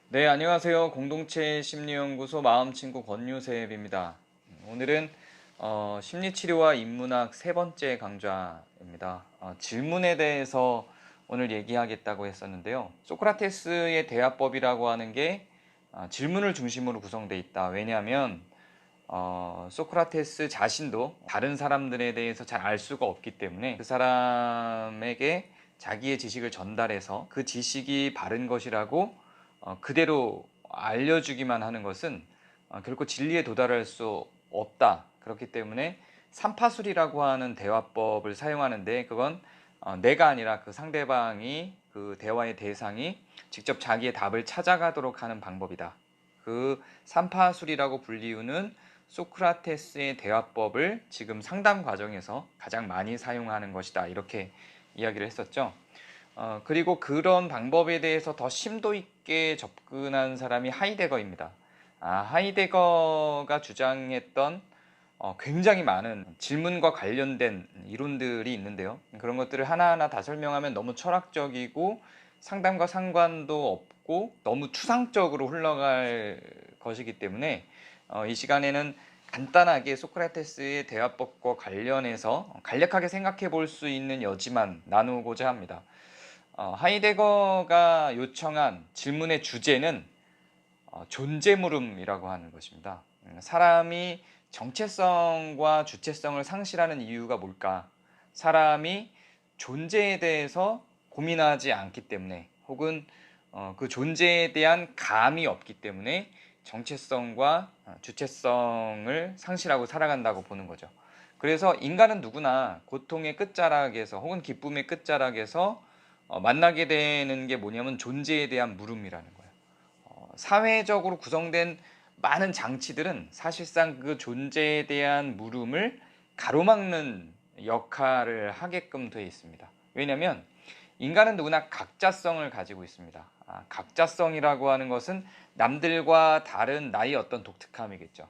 네, 안녕하세요. 공동체 심리연구소 마음친구 권유셉입니다. 오늘은 심리치료와 인문학 세 번째 강좌입니다. 질문에 대해서 오늘 얘기하겠다고 했었는데요. 소크라테스의 대화법이라고 하는 게 질문을 중심으로 구성되어 있다. 왜냐하면 소크라테스 자신도 다른 사람들에 대해서 잘 알 수가 없기 때문에 그 사람에게 자기의 지식을 전달해서 그 지식이 바른 것이라고 그대로 알려주기만 하는 것은 결코 진리에 도달할 수 없다. 그렇기 때문에 삼파술이라고 하는 대화법을 사용하는데, 그건 내가 아니라 그 상대방이, 그 대화의 대상이 직접 자기의 답을 찾아가도록 하는 방법이다. 그 삼파술이라고 불리우는 소크라테스의 대화법을 지금 상담 과정에서 가장 많이 사용하는 것이다, 이렇게 이야기를 했었죠. 그리고 그런 방법에 대해서 더 심도 있게 접근한 사람이 하이데거입니다. 하이데거가 주장했던 굉장히 많은 질문과 관련된 이론들이 있는데요. 그런 것들을 하나하나 다 설명하면 너무 철학적이고 상담과 상관도 없고 너무 추상적으로 흘러갈 것이기 때문에 이 시간에는 간단하게 소크라테스의 대화법과 관련해서 간략하게 생각해 볼 수 있는 여지만 나누고자 합니다. 하이데거가 요청한 질문의 주제는 존재물음이라고 하는 것입니다. 사람이 정체성과 주체성을 상실하는 이유가 뭘까? 사람이 존재에 대해서 고민하지 않기 때문에, 혹은 그 존재에 대한 감이 없기 때문에 정체성과 주체성을 상실하고 살아간다고 보는 거죠. 그래서 인간은 누구나 고통의 끝자락에서 혹은 기쁨의 끝자락에서 만나게 되는 게 뭐냐면 존재에 대한 물음이라는 거예요. 사회적으로 구성된 많은 장치들은 사실상 그 존재에 대한 물음을 가로막는 역할을 하게끔 되어 있습니다. 왜냐하면 인간은 누구나 각자성을 가지고 있습니다. 각자성이라고 하는 것은 남들과 다른 나의 어떤 독특함이겠죠.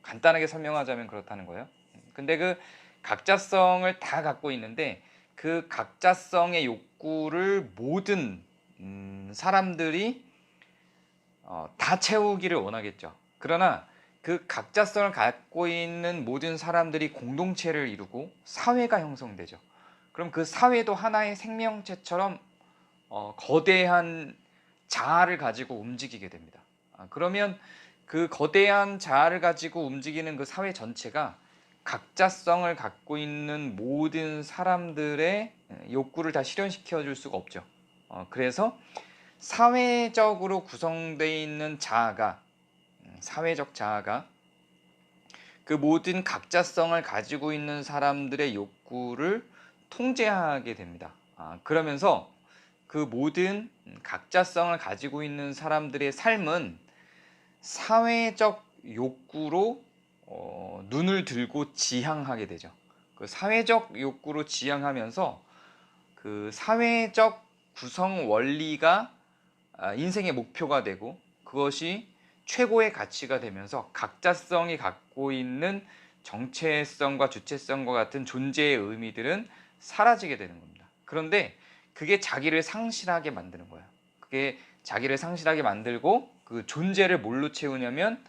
간단하게 설명하자면 그렇다는 거예요. 근데 그 각자성을 다 갖고 있는데, 그 각자성의 욕구를 모든 사람들이 다 채우기를 원하겠죠. 그러나 그 각자성을 갖고 있는 모든 사람들이 공동체를 이루고 사회가 형성되죠. 그럼 그 사회도 하나의 생명체처럼 거대한 자아를 가지고 움직이게 됩니다. 그러면 그 거대한 자아를 가지고 움직이는 그 사회 전체가 각자성을 갖고 있는 모든 사람들의 욕구를 다 실현시켜 줄 수가 없죠. 그래서 사회적으로 구성되어 있는 자아가, 사회적 자아가 그 모든 각자성을 가지고 있는 사람들의 욕구를 통제하게 됩니다. 그러면서 그 모든 각자성을 가지고 있는 사람들의 삶은 사회적 욕구로 눈을 들고 지향하게 되죠. 그 사회적 욕구로 지향하면서 그 사회적 구성 원리가 인생의 목표가 되고, 그것이 최고의 가치가 되면서 각자성이 갖고 있는 정체성과 주체성과 같은 존재의 의미들은 사라지게 되는 겁니다. 그런데 그게 자기를 상실하게 만드는 거예요. 그게 자기를 상실하게 만들고, 그 존재를 뭘로 채우냐면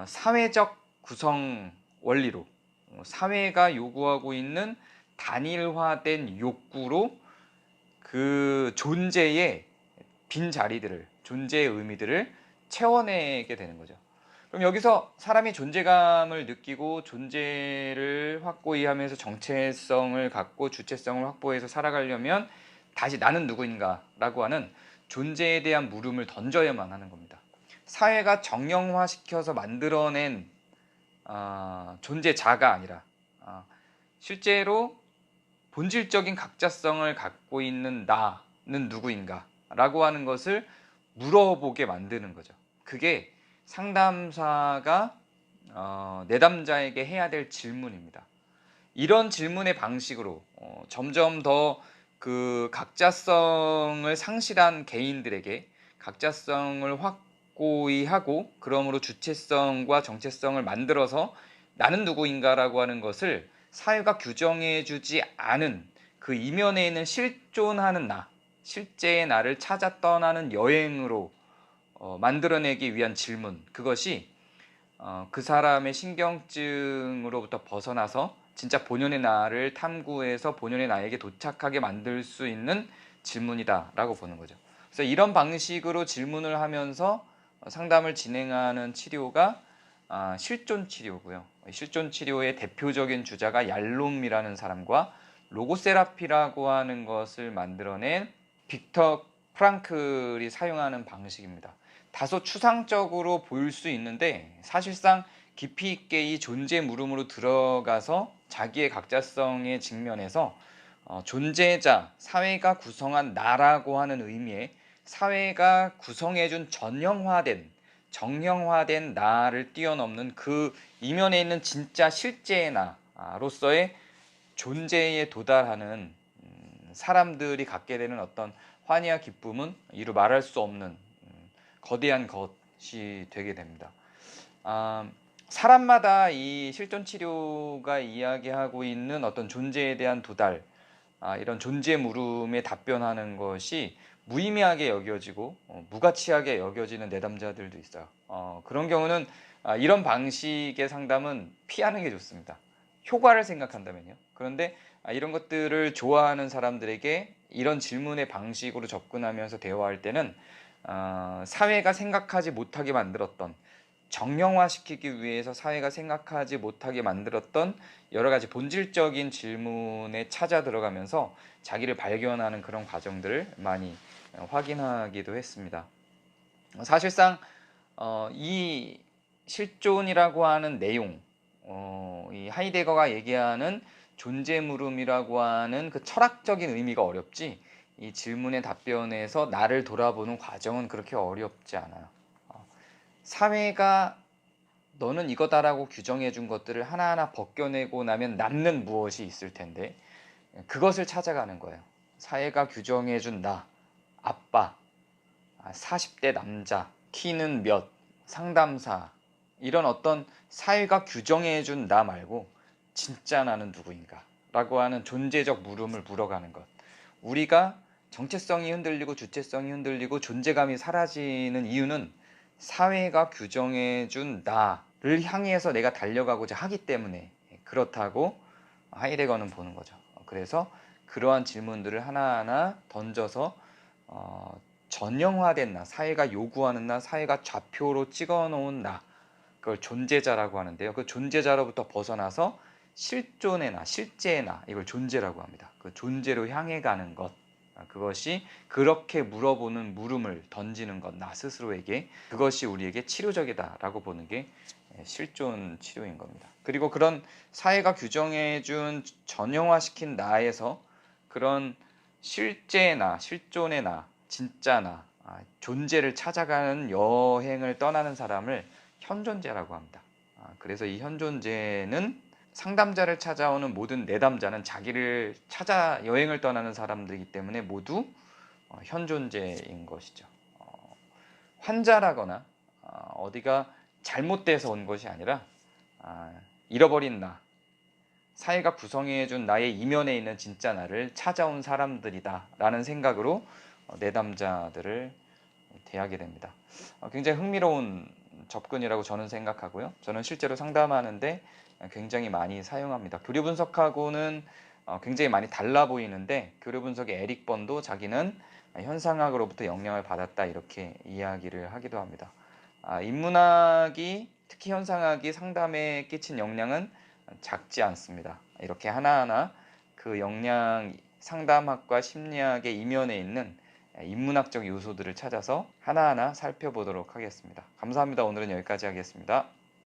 사회적 구성 원리로, 사회가 요구하고 있는 단일화된 욕구로 그 존재의 빈자리들을, 존재의 의미들을 채워내게 되는 거죠. 그럼 여기서 사람이 존재감을 느끼고 존재를 확고히 하면서 정체성을 갖고 주체성을 확보해서 살아가려면 다시 나는 누구인가 라고 하는 존재에 대한 물음을 던져야만 하는 겁니다. 사회가 정형화시켜서 만들어낸 존재자가 아니라 실제로 본질적인 각자성을 갖고 있는 나는 누구인가 라고 하는 것을 물어보게 만드는 거죠. 그게 상담사가 내담자에게 해야 될 질문입니다. 이런 질문의 방식으로 점점 더 그 각자성을 상실한 개인들에게 각자성을 확고히 하고, 그러므로 주체성과 정체성을 만들어서 나는 누구인가라고 하는 것을 사회가 규정해주지 않은 그 이면에 있는 실존하는 나, 실제의 나를 찾아 떠나는 여행으로 만들어내기 위한 질문, 그것이 그 사람의 신경증으로부터 벗어나서 진짜 본연의 나를 탐구해서 본연의 나에게 도착하게 만들 수 있는 질문이다라고 보는 거죠. 그래서 이런 방식으로 질문을 하면서 상담을 진행하는 치료가 실존 치료고요. 실존 치료의 대표적인 주자가 얄롬이라는 사람과 로고세라피라고 하는 것을 만들어낸 빅터 프랑클이 사용하는 방식입니다. 다소 추상적으로 보일 수 있는데 사실상 깊이 있게 이 존재 물음으로 들어가서 자기의 각자성의 직면에서 존재자, 사회가 구성한 나라고 하는 의미의 사회가 구성해준 정형화된 나를 뛰어넘는 그 이면에 있는 진짜 실제의 나로서의 존재에 도달하는 사람들이 갖게 되는 어떤 환희와 기쁨은 이루 말할 수 없는 거대한 것이 되게 됩니다. 사람마다 이 실존 치료가 이야기하고 있는 어떤 존재에 대한 도달, 이런 존재 물음에 답변하는 것이 무의미하게 여겨지고 무가치하게 여겨지는 내담자들도 있어요. 그런 경우는 이런 방식의 상담은 피하는 게 좋습니다. 효과를 생각한다면요. 그런데 이런 것들을 좋아하는 사람들에게 이런 질문의 방식으로 접근하면서 대화할 때는 사회가 생각하지 못하게 만들었던, 정형화시키기 위해서 사회가 생각하지 못하게 만들었던 여러 가지 본질적인 질문에 찾아 들어가면서 자기를 발견하는 그런 과정들을 많이 확인하기도 했습니다. 사실상 이 실존이라고 하는 내용, 이 하이데거가 얘기하는 존재 물음이라고 하는 그 철학적인 의미가 어렵지, 이 질문의 답변에서 나를 돌아보는 과정은 그렇게 어렵지 않아요. 사회가 너는 이거다라고 규정해 준 것들을 하나하나 벗겨내고 나면 남는 무엇이 있을 텐데 그것을 찾아가는 거예요. 사회가 규정해 준 나, 아빠, 40대 남자, 키는 몇, 상담사, 이런 어떤 사회가 규정해 준 나 말고 진짜 나는 누구인가 라고 하는 존재적 물음을 물어가는 것. 우리가 정체성이 흔들리고 주체성이 흔들리고 존재감이 사라지는 이유는 사회가 규정해 준 나를 향해서 내가 달려가고자 하기 때문에 그렇다고 하이데거는 보는 거죠. 그래서 그러한 질문들을 하나하나 던져서 전형화된 나, 사회가 요구하는 나, 사회가 좌표로 찍어놓은 나, 그걸 존재자라고 하는데요. 그 존재자로부터 벗어나서 실존의 나, 실제의 나, 이걸 존재라고 합니다. 그 존재로 향해 가는 것, 그것이 그렇게 물어보는 물음을 던지는 것, 나 스스로에게, 그것이 우리에게 치료적이다라고 보는 게 실존 치료인 겁니다. 그리고 그런 사회가 규정해준 전형화시킨 나에서 그런 실제의 나, 실존의 나, 진짜 나, 존재를 찾아가는 여행을 떠나는 사람을 현존제라고 합니다. 그래서 이 현존제는 상담자를 찾아오는 모든 내담자는 자기를 찾아 여행을 떠나는 사람들이기 때문에 모두 현존제인 것이죠. 환자라거나 어디가 잘못돼서 온 것이 아니라 잃어버린 나, 사회가 구성해준 나의 이면에 있는 진짜 나를 찾아온 사람들이다 라는 생각으로 내담자들을 대하게 됩니다. 굉장히 흥미로운 접근이라고 저는 생각하고요. 저는 실제로 상담하는데 굉장히 많이 사용합니다. 교류 분석하고는 굉장히 많이 달라 보이는데, 교류 분석의 에릭 번도 자기는 현상학으로부터 영향을 받았다 이렇게 이야기를 하기도 합니다. 인문학이, 특히 현상학이 상담에 끼친 영향은 작지 않습니다. 이렇게 하나하나 그 영향, 상담학과 심리학의 이면에 있는 인문학적 요소들을 찾아서 하나하나 살펴보도록 하겠습니다. 감사합니다. 오늘은 여기까지 하겠습니다.